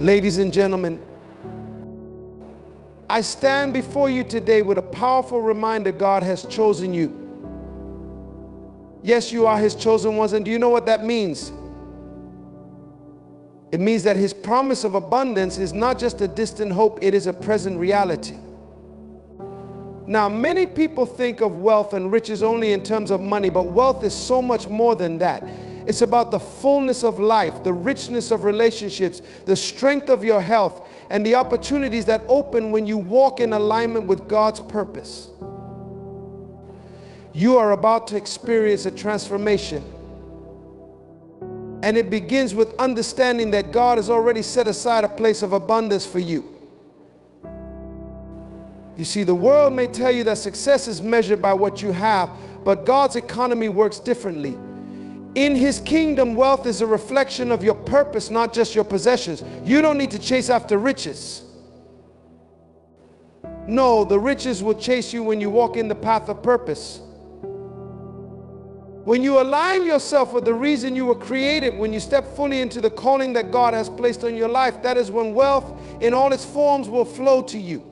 Ladies and gentlemen, I stand before you today with a powerful reminder God has chosen you. Yes, you are His chosen ones, and do you know what that means? It means that His promise of abundance is not just a distant hope, it is a present reality. Now, many people think of wealth and riches only in terms of money, but wealth is so much more than that. It's about the fullness of life, the richness of relationships, the strength of your health, and the opportunities that open when you walk in alignment with God's purpose. You are about to experience a transformation. And it begins with understanding that God has already set aside a place of abundance for you. You see, the world may tell you that success is measured by what you have, but God's economy works differently. In His kingdom, wealth is a reflection of your purpose, not just your possessions. You don't need to chase after riches. No, the riches will chase you when you walk in the path of purpose. When you align yourself with the reason you were created, when you step fully into the calling that God has placed on your life, that is when wealth in all its forms will flow to you.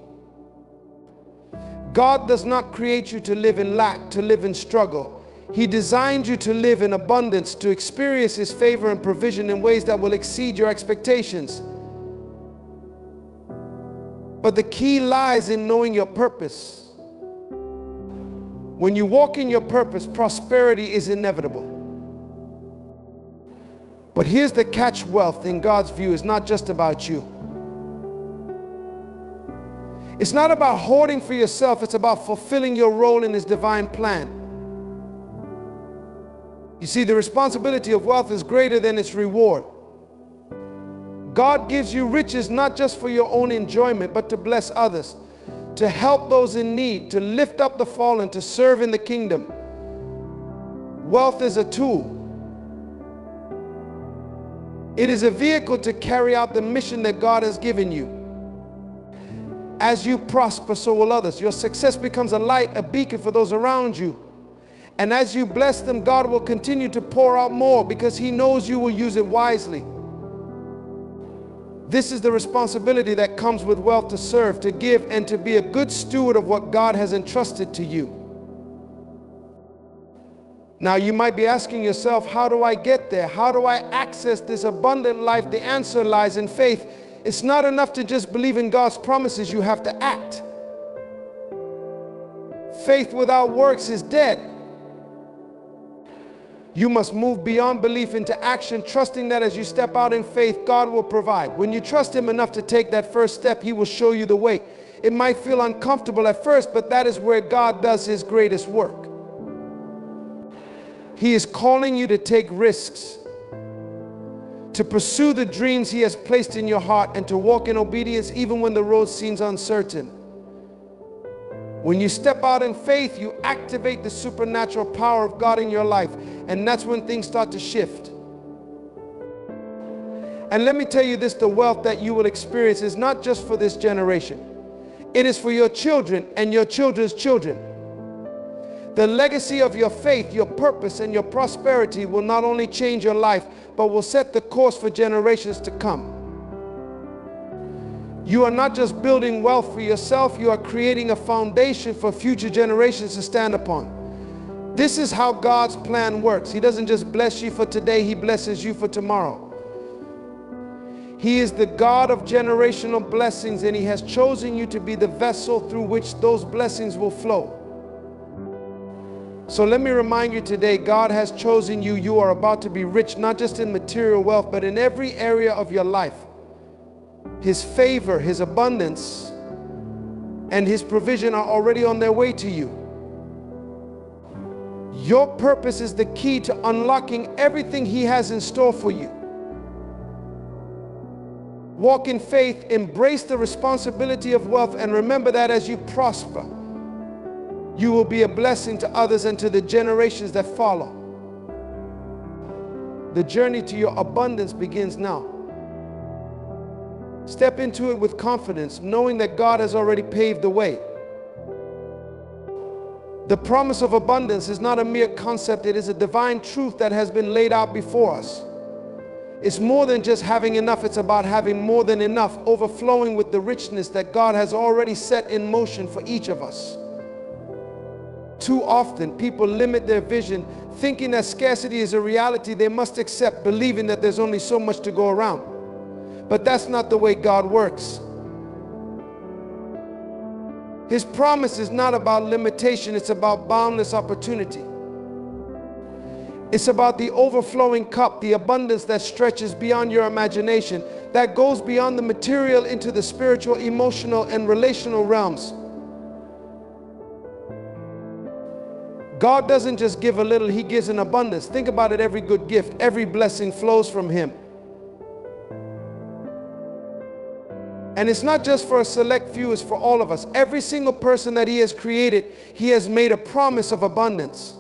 God does not create you to live in lack, to live in struggle. He designed you to live in abundance, to experience His favor and provision in ways that will exceed your expectations. But the key lies in knowing your purpose. When you walk in your purpose, prosperity is inevitable. But here's the catch: wealth in God's view is not just about you. It's not about hoarding for yourself, it's about fulfilling your role in His divine plan. You see, the responsibility of wealth is greater than its reward. God gives you riches not just for your own enjoyment, but to bless others, to help those in need, to lift up the fallen, to serve in the kingdom. Wealth is a tool. It is a vehicle to carry out the mission that God has given you. As you prosper, so will others. Your success becomes a light, a beacon for those around you. And as you bless them, God will continue to pour out more because He knows you will use it wisely. This is the responsibility that comes with wealth: to serve, to give, and to be a good steward of what God has entrusted to you. Now, you might be asking yourself, how do I get there? How do I access this abundant life? The answer lies in faith. It's not enough to just believe in God's promises. You have to act. Faith without works is dead. You must move beyond belief into action, trusting that as you step out in faith, God will provide. When you trust Him enough to take that first step, He will show you the way. It might feel uncomfortable at first, but that is where God does His greatest work. He is calling you to take risks, to pursue the dreams He has placed in your heart, and to walk in obedience even when the road seems uncertain. When you step out in faith, you activate the supernatural power of God in your life, and that's when things start to shift. And let me tell you this: the wealth that you will experience is not just for this generation. It is for your children and your children's children. The legacy of your faith, your purpose, and your prosperity will not only change your life, but will set the course for generations to come. You are not just building wealth for yourself, you are creating a foundation for future generations to stand upon. This is how God's plan works. He doesn't just bless you for today, He blesses you for tomorrow. He is the God of generational blessings, and He has chosen you to be the vessel through which those blessings will flow. So let me remind you today, God has chosen you. You are about to be rich, not just in material wealth, but in every area of your life. His favor, His abundance, and His provision are already on their way to you. Your purpose is the key to unlocking everything He has in store for you. Walk in faith, embrace the responsibility of wealth, and remember that as you prosper, you will be a blessing to others and to the generations that follow. The journey to your abundance begins now. Step into it with confidence, knowing that God has already paved the way. The promise of abundance is not a mere concept, it is a divine truth that has been laid out before us. It's more than just having enough. It's about having more than enough, overflowing with the richness that God has already set in motion for each of us. Too often, people limit their vision, thinking that scarcity is a reality they must accept, believing that there's only so much to go around. But that's not the way God works. His promise is not about limitation, it's about boundless opportunity. It's about the overflowing cup, the abundance that stretches beyond your imagination, that goes beyond the material into the spiritual, emotional, and relational realms. God doesn't just give a little, He gives in abundance. Think about it, every good gift, every blessing flows from Him. And it's not just for a select few, it's for all of us. Every single person that He has created, He has made a promise of abundance.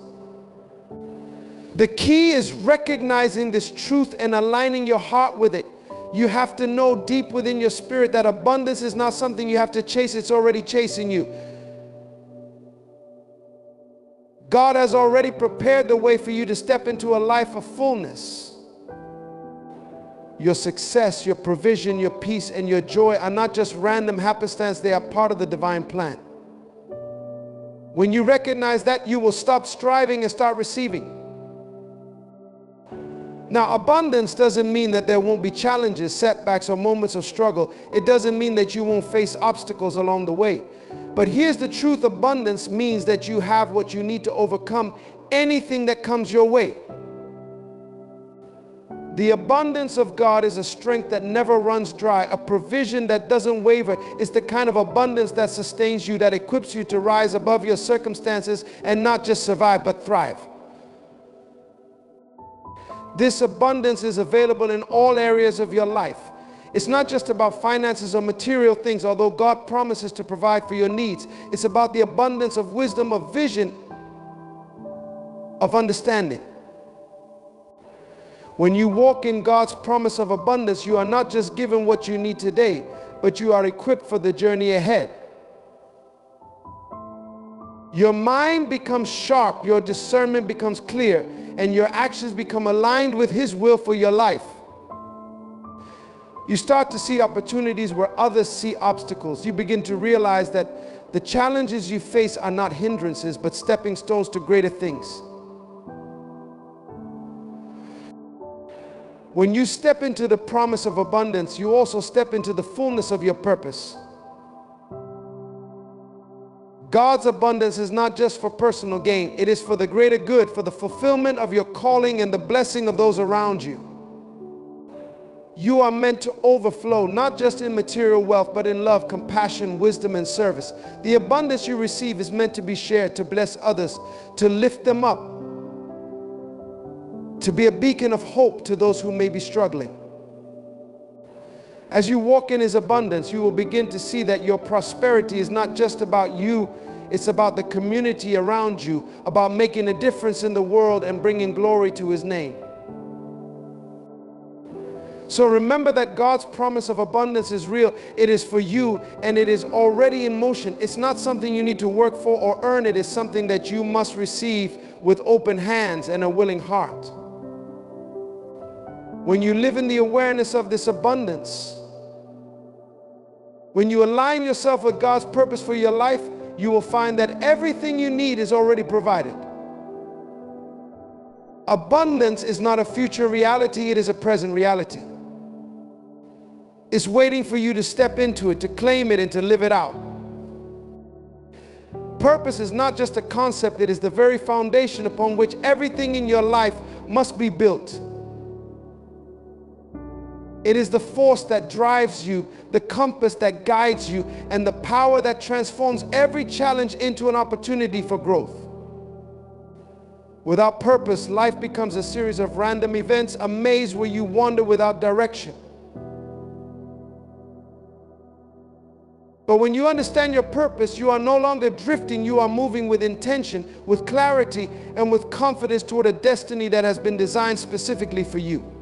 The key is recognizing this truth and aligning your heart with it. You have to know deep within your spirit that abundance is not something you have to chase, it's already chasing you. God has already prepared the way for you to step into a life of fullness. Your success, your provision, your peace, and your joy are not just random happenstance, they are part of the divine plan. When you recognize that, you will stop striving and start receiving. Now, abundance doesn't mean that there won't be challenges, setbacks, or moments of struggle. It doesn't mean that you won't face obstacles along the way. But here's the truth: abundance means that you have what you need to overcome anything that comes your way. The abundance of God is a strength that never runs dry, a provision that doesn't waver. It's the kind of abundance that sustains you, that equips you to rise above your circumstances and not just survive, but thrive. This abundance is available in all areas of your life. It's not just about finances or material things, although God promises to provide for your needs. It's about the abundance of wisdom, of vision, of understanding. When you walk in God's promise of abundance, you are not just given what you need today, but you are equipped for the journey ahead. Your mind becomes sharp, your discernment becomes clear, and your actions become aligned with His will for your life. You start to see opportunities where others see obstacles. You begin to realize that the challenges you face are not hindrances, but stepping stones to greater things. When you step into the promise of abundance, you also step into the fullness of your purpose. God's abundance is not just for personal gain. It is for the greater good, for the fulfillment of your calling and the blessing of those around you. You are meant to overflow, not just in material wealth, but in love, compassion, wisdom, and service. The abundance you receive is meant to be shared, to bless others, to lift them up, to be a beacon of hope to those who may be struggling. As you walk in His abundance, you will begin to see that your prosperity is not just about you, it's about the community around you, about making a difference in the world and bringing glory to His name. So remember that God's promise of abundance is real. It is for you, and it is already in motion. It's not something you need to work for or earn. It is something that you must receive with open hands and a willing heart. When you live in the awareness of this abundance, when you align yourself with God's purpose for your life, you will find that everything you need is already provided. Abundance is not a future reality, it is a present reality. It's waiting for you to step into it, to claim it, and to live it out. Purpose is not just a concept, it is the very foundation upon which everything in your life must be built. It is the force that drives you, the compass that guides you, and the power that transforms every challenge into an opportunity for growth. Without purpose, life becomes a series of random events, a maze where you wander without direction. But when you understand your purpose, you are no longer drifting, you are moving with intention, with clarity, and with confidence toward a destiny that has been designed specifically for you.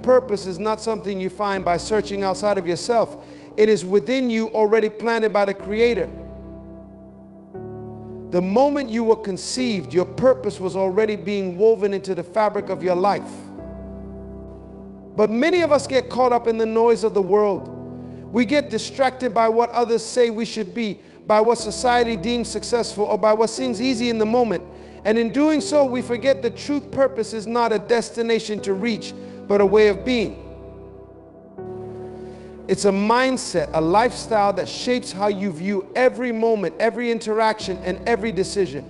Purpose is not something you find by searching outside of yourself. It is within you, already planted by the Creator. The moment you were conceived, your purpose was already being woven into the fabric of your life. But many of us get caught up in the noise of the world. We get distracted by what others say we should be, by what society deems successful, or by what seems easy in the moment. And in doing so, we forget that true purpose is not a destination to reach, but a way of being. It's a mindset, a lifestyle that shapes how you view every moment, every interaction, and every decision.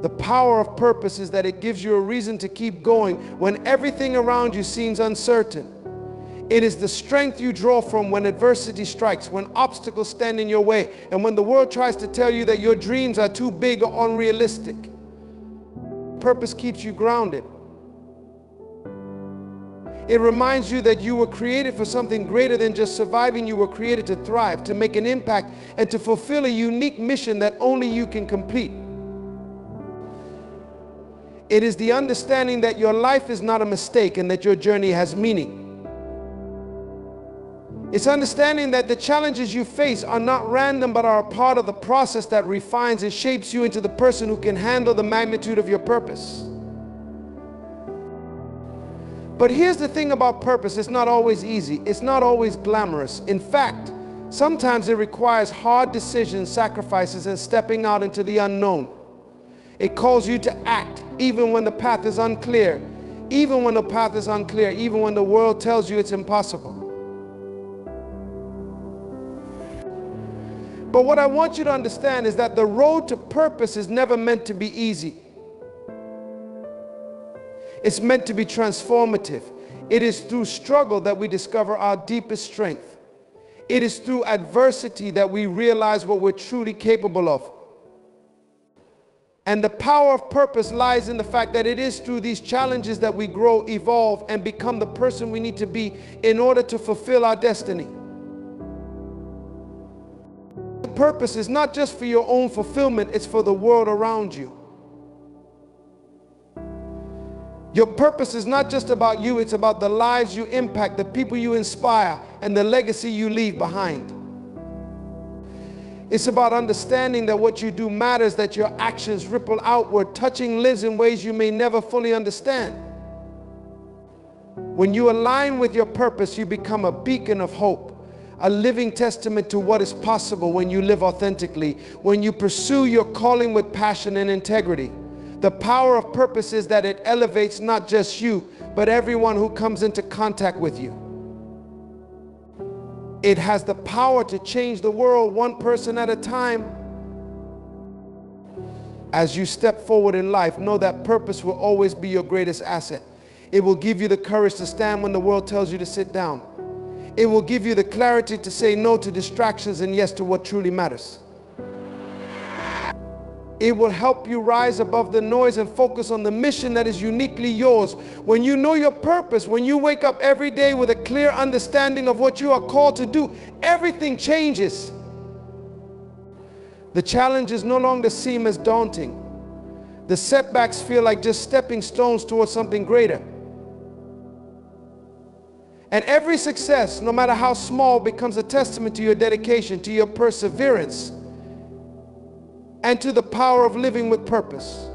The power of purpose is that it gives you a reason to keep going when everything around you seems uncertain. It is the strength you draw from when adversity strikes, when obstacles stand in your way, and when the world tries to tell you that your dreams are too big or unrealistic. Purpose keeps you grounded. It reminds you that you were created for something greater than just surviving. You were created to thrive, to make an impact, and to fulfill a unique mission that only you can complete. It is the understanding that your life is not a mistake and that your journey has meaning. It's understanding that the challenges you face are not random, but are a part of the process that refines and shapes you into the person who can handle the magnitude of your purpose. But here's the thing about purpose: it's not always easy. It's not always glamorous. In fact, sometimes it requires hard decisions, sacrifices, and stepping out into the unknown. It calls you to act even when the path is unclear, even when the world tells you it's impossible. But what I want you to understand is that the road to purpose is never meant to be easy. It's meant to be transformative. It is through struggle that we discover our deepest strength. It is through adversity that we realize what we're truly capable of. And the power of purpose lies in the fact that it is through these challenges that we grow, evolve, and become the person we need to be in order to fulfill our destiny. Purpose is not just for your own fulfillment, it's for the world around you. Your purpose is not just about you, it's about the lives you impact, the people you inspire, and the legacy you leave behind. It's about understanding that what you do matters, that your actions ripple outward, touching lives in ways you may never fully understand. When you align with your purpose, you become a beacon of hope, a living testament to what is possible when you live authentically, when you pursue your calling with passion and integrity. The power of purpose is that it elevates not just you, but everyone who comes into contact with you. It has the power to change the world one person at a time. As you step forward in life, know that purpose will always be your greatest asset. It will give you the courage to stand when the world tells you to sit down. It will give you the clarity to say no to distractions and yes to what truly matters. It will help you rise above the noise and focus on the mission that is uniquely yours. When you know your purpose, when you wake up every day with a clear understanding of what you are called to do, everything changes. The challenges no longer seem as daunting. The setbacks feel like just stepping stones towards something greater. And every success, no matter how small, becomes a testament to your dedication, to your perseverance, and to the power of living with purpose.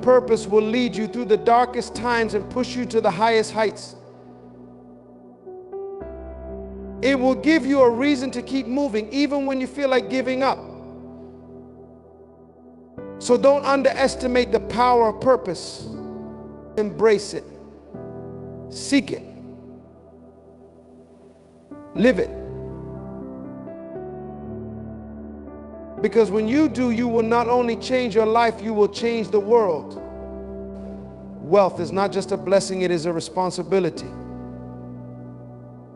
Purpose will lead you through the darkest times and push you to the highest heights. It will give you a reason to keep moving, even when you feel like giving up. So don't underestimate the power of purpose. Embrace it. Seek it. Live it. Because when you do, you will not only change your life, you will change the world. Wealth is not just a blessing, it is a responsibility.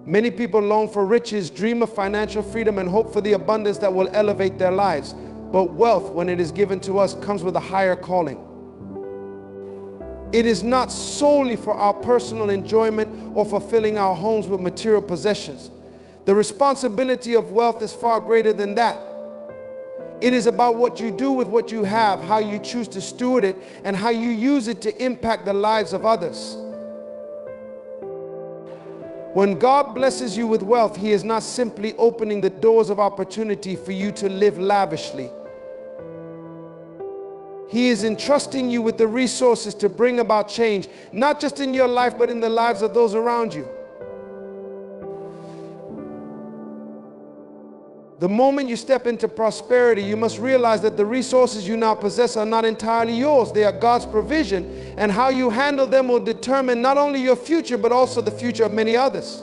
Many people long for riches, dream of financial freedom, and hope for the abundance that will elevate their lives. But wealth, when it is given to us, comes with a higher calling. It is not solely for our personal enjoyment or fulfilling our homes with material possessions. The responsibility of wealth is far greater than that. It is about what you do with what you have, how you choose to steward it, and how you use it to impact the lives of others. When God blesses you with wealth, He is not simply opening the doors of opportunity for you to live lavishly. He is entrusting you with the resources to bring about change, not just in your life, but in the lives of those around you. The moment you step into prosperity, you must realize that the resources you now possess are not entirely yours. They are God's provision, and how you handle them will determine not only your future, but also the future of many others.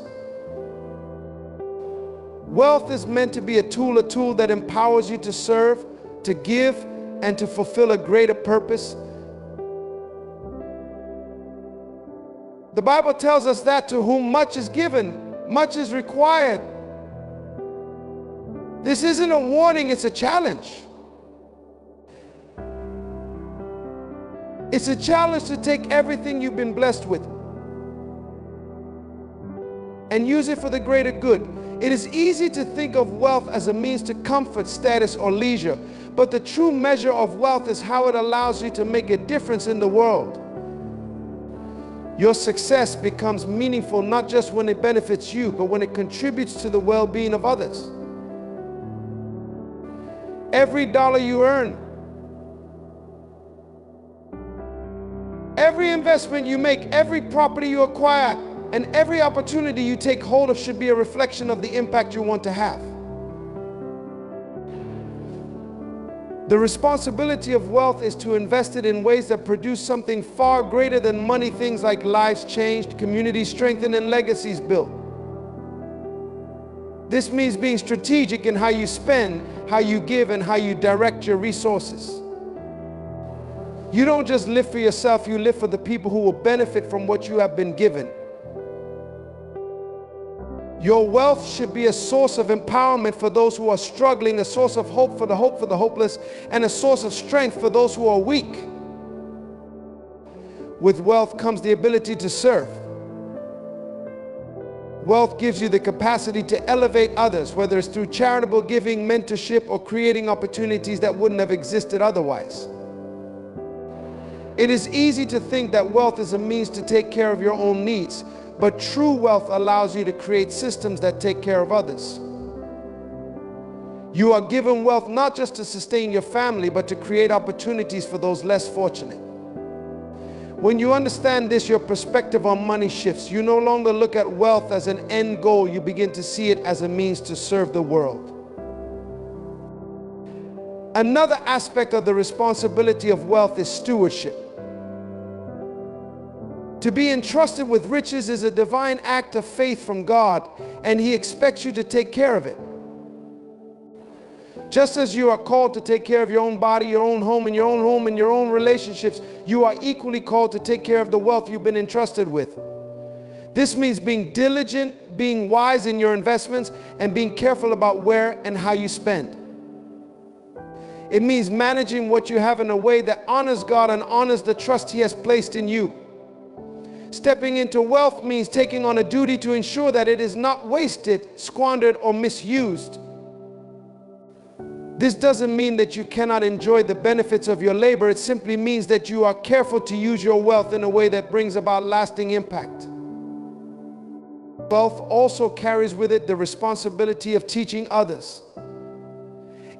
Wealth is meant to be a tool that empowers you to serve, to give, and to fulfill a greater purpose. The Bible tells us that to whom much is given, much is required. This isn't a warning, it's a challenge. It's a challenge to take everything you've been blessed with and use it for the greater good. It is easy to think of wealth as a means to comfort, status, or leisure, but the true measure of wealth is how it allows you to make a difference in the world. Your success becomes meaningful not just when it benefits you, but when it contributes to the well-being of others. Every dollar you earn, every investment you make, every property you acquire, and every opportunity you take hold of should be a reflection of the impact you want to have. The responsibility of wealth is to invest it in ways that produce something far greater than money, things like lives changed, communities strengthened, and legacies built. This means being strategic in how you spend, how you give, and how you direct your resources. You don't just live for yourself, you live for the people who will benefit from what you have been given. Your wealth should be a source of empowerment for those who are struggling, a source of hope for the hopeless, and a source of strength for those who are weak. With wealth comes the ability to serve. Wealth gives you the capacity to elevate others, whether it's through charitable giving, mentorship, or creating opportunities that wouldn't have existed otherwise. It is easy to think that wealth is a means to take care of your own needs, but true wealth allows you to create systems that take care of others. You are given wealth not just to sustain your family, but to create opportunities for those less fortunate. When you understand this, your perspective on money shifts. You no longer look at wealth as an end goal. You begin to see it as a means to serve the world. Another aspect of the responsibility of wealth is stewardship. To be entrusted with riches is a divine act of faith from God, and He expects you to take care of it. Just as you are called to take care of your own body, your own home, and your own relationships, you are equally called to take care of the wealth you've been entrusted with. This means being diligent, being wise in your investments, and being careful about where and how you spend. It means managing what you have in a way that honors God and honors the trust He has placed in you. Stepping into wealth means taking on a duty to ensure that it is not wasted, squandered, or misused. This doesn't mean that you cannot enjoy the benefits of your labor. It simply means that you are careful to use your wealth in a way that brings about lasting impact. Wealth also carries with it the responsibility of teaching others.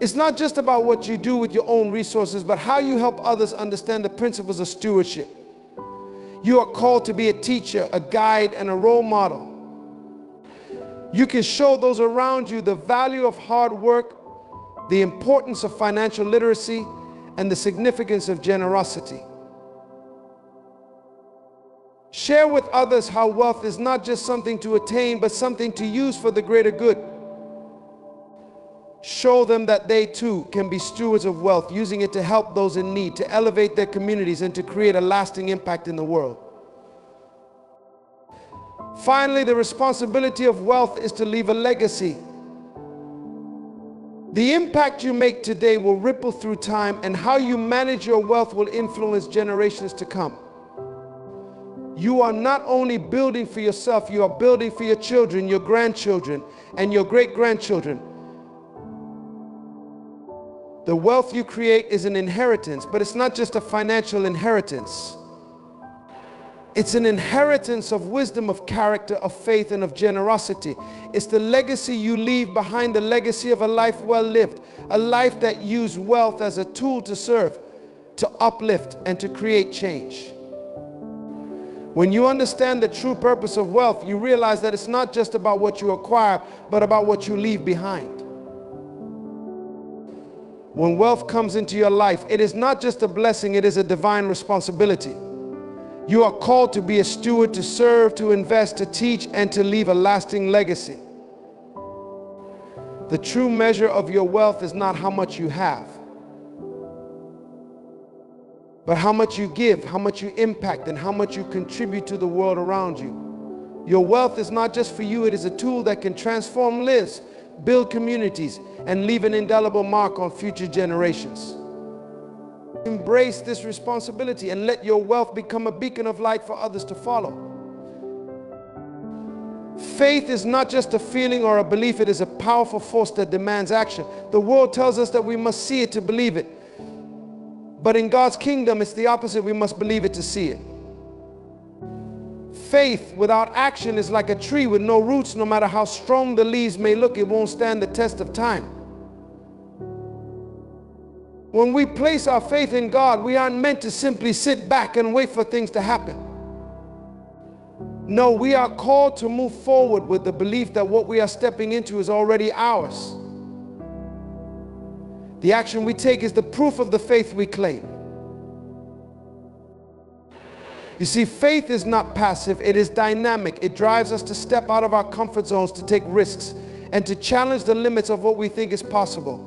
It's not just about what you do with your own resources, but how you help others understand the principles of stewardship. You are called to be a teacher, a guide, and a role model. You can show those around you the value of hard work, the importance of financial literacy, and the significance of generosity. Share with others how wealth is not just something to attain, but something to use for the greater good. Show them that they too can be stewards of wealth, using it to help those in need, to elevate their communities, and to create a lasting impact in the world. Finally, the responsibility of wealth is to leave a legacy. The impact you make today will ripple through time, and how you manage your wealth will influence generations to come. You are not only building for yourself, you are building for your children, your grandchildren, and your great-grandchildren. The wealth you create is an inheritance, but it's not just a financial inheritance. It's an inheritance of wisdom, of character, of faith, and of generosity. It's the legacy you leave behind, the legacy of a life well lived, a life that used wealth as a tool to serve, to uplift, and to create change. When you understand the true purpose of wealth, you realize that it's not just about what you acquire, but about what you leave behind. When wealth comes into your life, it is not just a blessing, it is a divine responsibility. You are called to be a steward, to serve, to invest, to teach, and to leave a lasting legacy. The true measure of your wealth is not how much you have, but how much you give, how much you impact, and how much you contribute to the world around you. Your wealth is not just for you, it is a tool that can transform lives, build communities, and leave an indelible mark on future generations. Embrace this responsibility and let your wealth become a beacon of light for others to follow. Faith is not just a feeling or a belief, it is a powerful force that demands action. The world tells us that we must see it to believe it. But in God's kingdom, it's the opposite. We must believe it to see it. Faith without action is like a tree with no roots. No matter how strong the leaves may look, it won't stand the test of time. When we place our faith in God, we aren't meant to simply sit back and wait for things to happen. No, we are called to move forward with the belief that what we are stepping into is already ours. The action we take is the proof of the faith we claim. You see, faith is not passive, it is dynamic. It drives us to step out of our comfort zones, to take risks, and to challenge the limits of what we think is possible.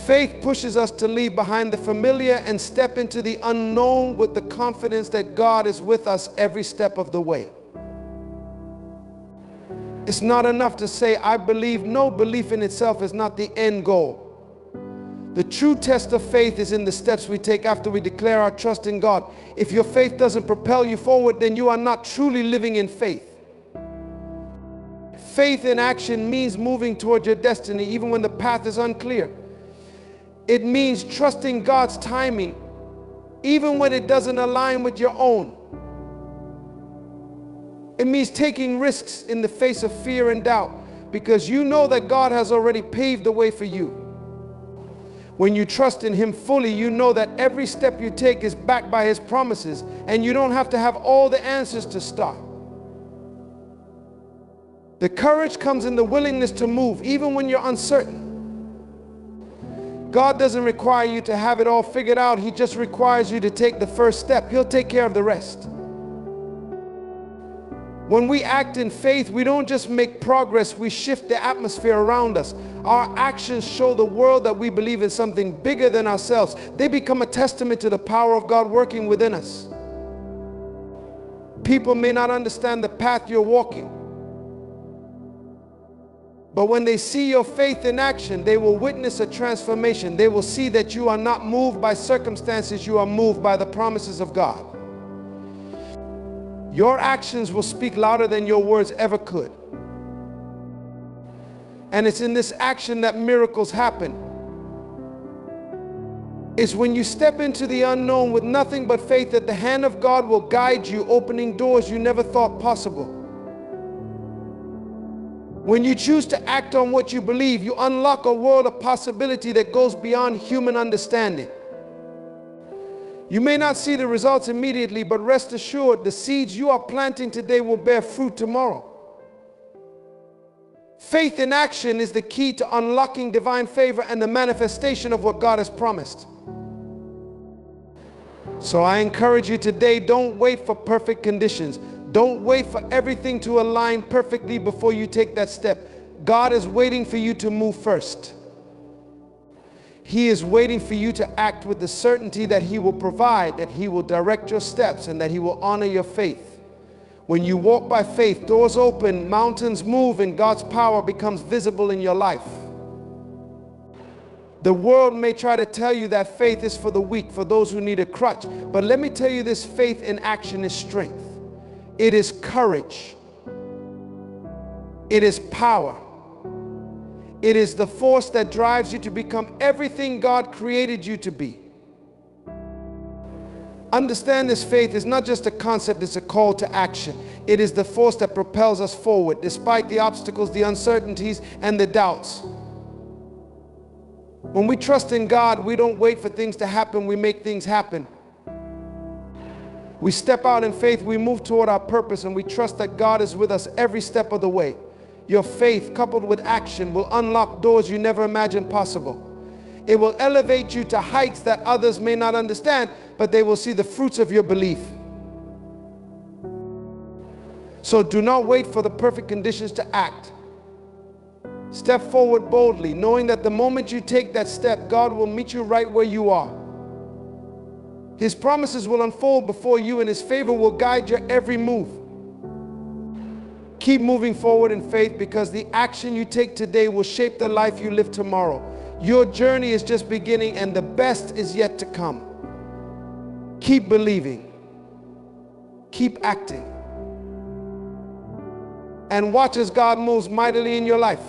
Faith pushes us to leave behind the familiar and step into the unknown with the confidence that God is with us every step of the way. It's not enough to say, I believe. No, belief in itself is not the end goal. The true test of faith is in the steps we take after we declare our trust in God. If your faith doesn't propel you forward, then you are not truly living in faith. Faith in action means moving toward your destiny even when the path is unclear. It means trusting God's timing even when it doesn't align with your own. It means taking risks in the face of fear and doubt because you know that God has already paved the way for you. When you trust in Him fully, you know that every step you take is backed by His promises, and you don't have to have all the answers to start. The courage comes in the willingness to move, even when you're uncertain. God doesn't require you to have it all figured out. He just requires you to take the first step. He'll take care of the rest. When we act in faith, we don't just make progress, we shift the atmosphere around us. Our actions show the world that we believe in something bigger than ourselves. They become a testament to the power of God working within us. People may not understand the path you're walking, but when they see your faith in action, they will witness a transformation. They will see that you are not moved by circumstances, you are moved by the promises of God. Your actions will speak louder than your words ever could. And it's in this action that miracles happen. It's when you step into the unknown with nothing but faith that the hand of God will guide you, opening doors you never thought possible. When you choose to act on what you believe, you unlock a world of possibility that goes beyond human understanding. You may not see the results immediately, but rest assured, the seeds you are planting today will bear fruit tomorrow. Faith in action is the key to unlocking divine favor and the manifestation of what God has promised. So I encourage you today, don't wait for perfect conditions. Don't wait for everything to align perfectly before you take that step. God is waiting for you to move first. He is waiting for you to act with the certainty that He will provide, that He will direct your steps, and that He will honor your faith. When you walk by faith, doors open, mountains move, and God's power becomes visible in your life. The world may try to tell you that faith is for the weak, for those who need a crutch. But let me tell you this, faith in action is strength. It is courage. It is power. It is the force that drives you to become everything God created you to be. Understand this, faith is not just a concept, it's a call to action. It is the force that propels us forward, despite the obstacles, the uncertainties, and the doubts. When we trust in God, we don't wait for things to happen, we make things happen. We step out in faith, we move toward our purpose, and we trust that God is with us every step of the way. Your faith, coupled with action, will unlock doors you never imagined possible. It will elevate you to heights that others may not understand, but they will see the fruits of your belief. So do not wait for the perfect conditions to act. Step forward boldly, knowing that the moment you take that step, God will meet you right where you are. His promises will unfold before you, and His favor will guide your every move. Keep moving forward in faith, because the action you take today will shape the life you live tomorrow. Your journey is just beginning, and the best is yet to come. Keep believing. Keep acting. And watch as God moves mightily in your life.